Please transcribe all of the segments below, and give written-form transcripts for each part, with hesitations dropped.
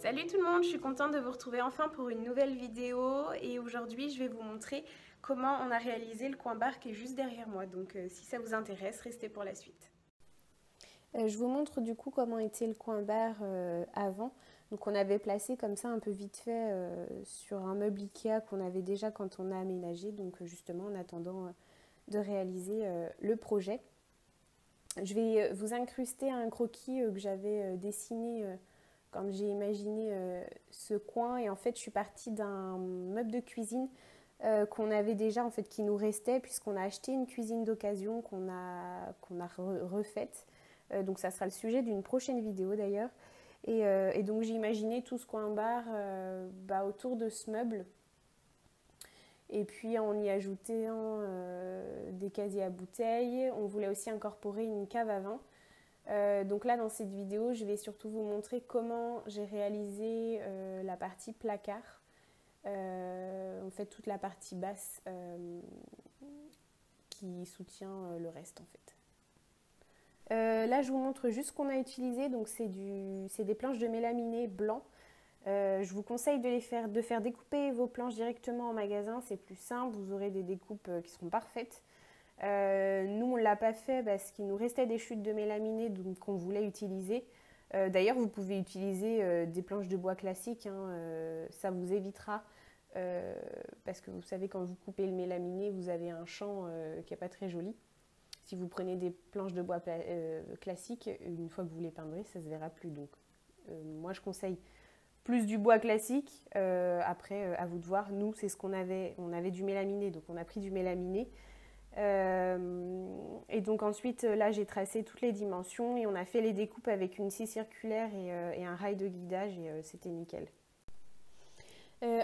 Salut tout le monde, je suis contente de vous retrouver enfin pour une nouvelle vidéo et aujourd'hui je vais vous montrer comment on a réalisé le coin bar qui est juste derrière moi. Donc si ça vous intéresse, restez pour la suite. Je vous montre du coup comment était le coin bar avant. Donc on avait placé comme ça un peu vite fait sur un meuble Ikea qu'on avait déjà quand on a aménagé. Donc justement en attendant de réaliser le projet. Je vais vous incruster un croquis que j'avais dessiné quand j'ai imaginé ce coin. Et en fait, je suis partie d'un meuble de cuisine qu'on avait déjà, en fait, qui nous restait, puisqu'on a acheté une cuisine d'occasion qu'on a refaite. Donc ça sera le sujet d'une prochaine vidéo d'ailleurs. Et donc j'ai imaginé tout ce coin bar autour de ce meuble. Et puis en y ajoutant des casiers à bouteilles. On voulait aussi incorporer une cave à vin. Donc là dans cette vidéo je vais surtout vous montrer comment j'ai réalisé la partie placard, en fait toute la partie basse qui soutient le reste en fait. Là je vous montre juste ce qu'on a utilisé, donc c'est des planches de mélaminé blanc. Je vous conseille de faire découper vos planches directement en magasin, c'est plus simple, vous aurez des découpes qui seront parfaites. Nous on ne l'a pas fait parce qu'il nous restait des chutes de mélaminé qu'on voulait utiliser. D'ailleurs vous pouvez utiliser des planches de bois classiques, hein, ça vous évitera parce que vous savez quand vous coupez le mélaminé vous avez un champ qui n'est pas très joli. Si vous prenez des planches de bois classiques, une fois que vous les peindrez ça ne se verra plus. Donc moi je conseille plus du bois classique. Après à vous de voir, nous c'est ce qu'on avait, on avait du mélaminé donc on a pris du mélaminé. Et donc ensuite là j'ai tracé toutes les dimensions et on a fait les découpes avec une scie circulaire et un rail de guidage et c'était nickel.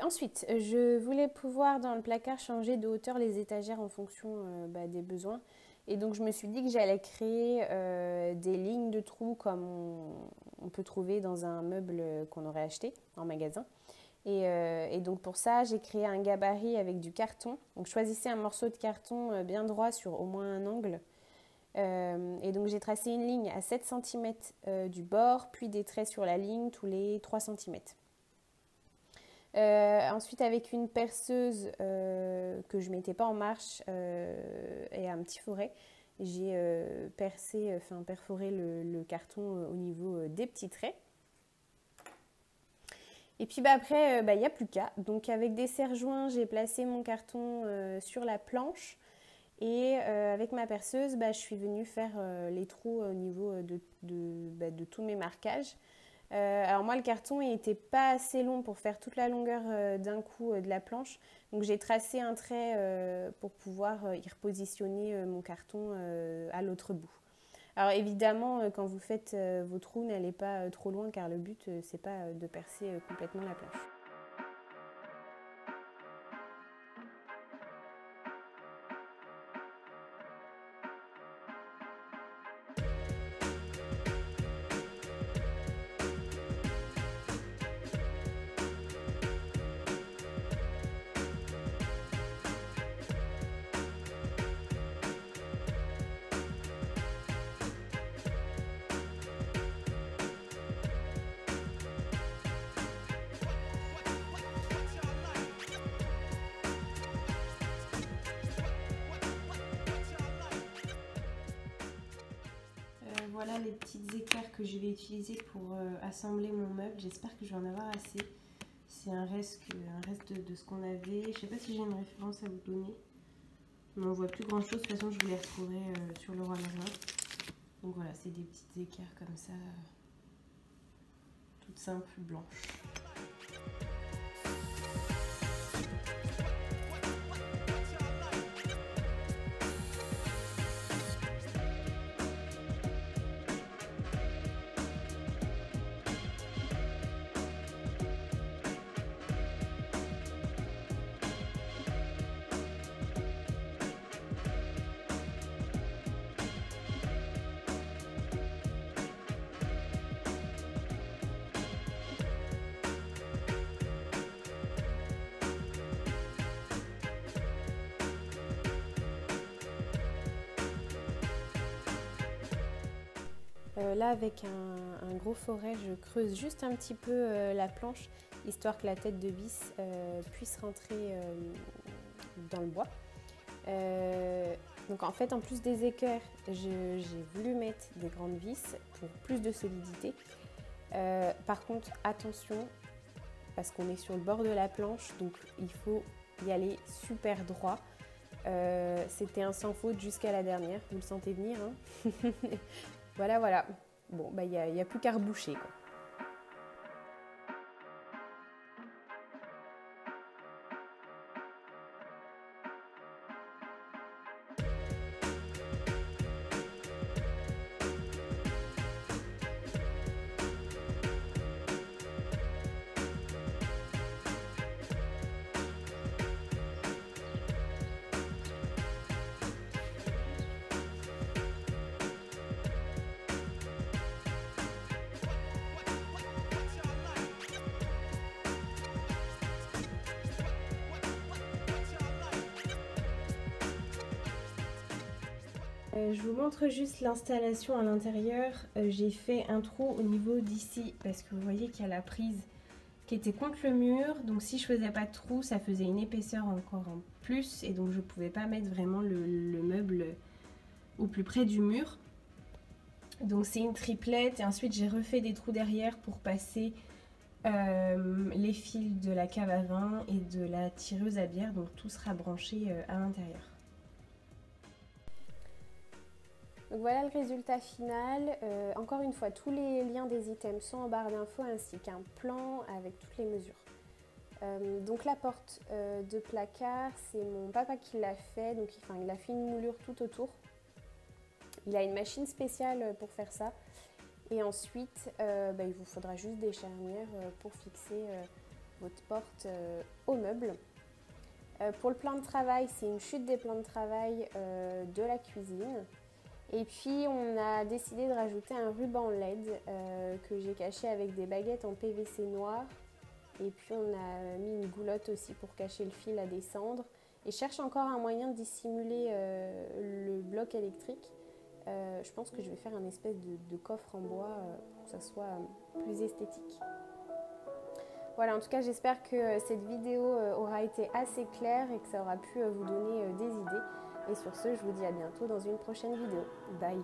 Ensuite je voulais pouvoir dans le placard changer de hauteur les étagères en fonction des besoins et donc je me suis dit que j'allais créer des lignes de trous comme on peut trouver dans un meuble qu'on aurait acheté en magasin. Et donc pour ça, j'ai créé un gabarit avec du carton. Donc choisissez un morceau de carton bien droit sur au moins un angle. Et donc j'ai tracé une ligne à 7 cm du bord, puis des traits sur la ligne tous les 3 cm. Ensuite avec une perceuse que je ne mettais pas en marche et un petit fourret, j'ai perforé le carton au niveau des petits traits. Et puis après, il n'y a plus qu'à. Donc avec des serre-joints, j'ai placé mon carton sur la planche. Et avec ma perceuse, je suis venue faire les trous au niveau de tous mes marquages. Alors moi, le carton n'était pas assez long pour faire toute la longueur d'un coup de la planche. Donc j'ai tracé un trait pour pouvoir y repositionner mon carton à l'autre bout. Alors évidemment, quand vous faites vos trous, n'allez pas trop loin car le but, c'est pas de percer complètement la planche. Voilà les petites équerres que je vais utiliser pour assembler mon meuble. J'espère que je vais en avoir assez. C'est un reste de ce qu'on avait. Je ne sais pas si j'ai une référence à vous donner. Mais on ne voit plus grand chose. De toute façon, je vous les retrouverai sur Leroy Merlin. Donc voilà, c'est des petites équerres comme ça, toutes simples, blanches. Là avec un gros forêt, je creuse juste un petit peu la planche, histoire que la tête de vis puisse rentrer dans le bois. Donc en fait, en plus des équerres, j'ai voulu mettre des grandes vis pour plus de solidité. Par contre, attention, parce qu'on est sur le bord de la planche, donc il faut y aller super droit. C'était un sans faute jusqu'à la dernière, vous le sentez venir, hein. Voilà, voilà. Bon, bah, y a plus qu'à reboucher, quoi. Je vous montre juste l'installation à l'intérieur. J'ai fait un trou au niveau d'ici parce que vous voyez qu'il y a la prise qui était contre le mur. Donc si je faisais pas de trou, ça faisait une épaisseur encore en plus et donc je pouvais pas mettre vraiment le meuble au plus près du mur. Donc c'est une triplette et ensuite j'ai refait des trous derrière pour passer les fils de la cave à vin et de la tireuse à bière. Donc tout sera branché à l'intérieur. Donc voilà le résultat final. Encore une fois, tous les liens des items sont en barre d'infos ainsi qu'un plan avec toutes les mesures. Donc la porte de placard, c'est mon papa qui l'a fait. Donc il a fait une moulure tout autour. Il a une machine spéciale pour faire ça. Et ensuite, il vous faudra juste des charnières pour fixer votre porte au meuble. Pour le plan de travail, c'est une chute des plans de travail de la cuisine. Et puis on a décidé de rajouter un ruban LED que j'ai caché avec des baguettes en PVC noir. Et puis on a mis une goulotte aussi pour cacher le fil à descendre. Et je cherche encore un moyen de dissimuler le bloc électrique. Je pense que je vais faire un espèce de coffre en bois pour que ça soit plus esthétique. Voilà, en tout cas j'espère que cette vidéo aura été assez claire et que ça aura pu vous donner des idées. Et sur ce, je vous dis à bientôt dans une prochaine vidéo. Bye!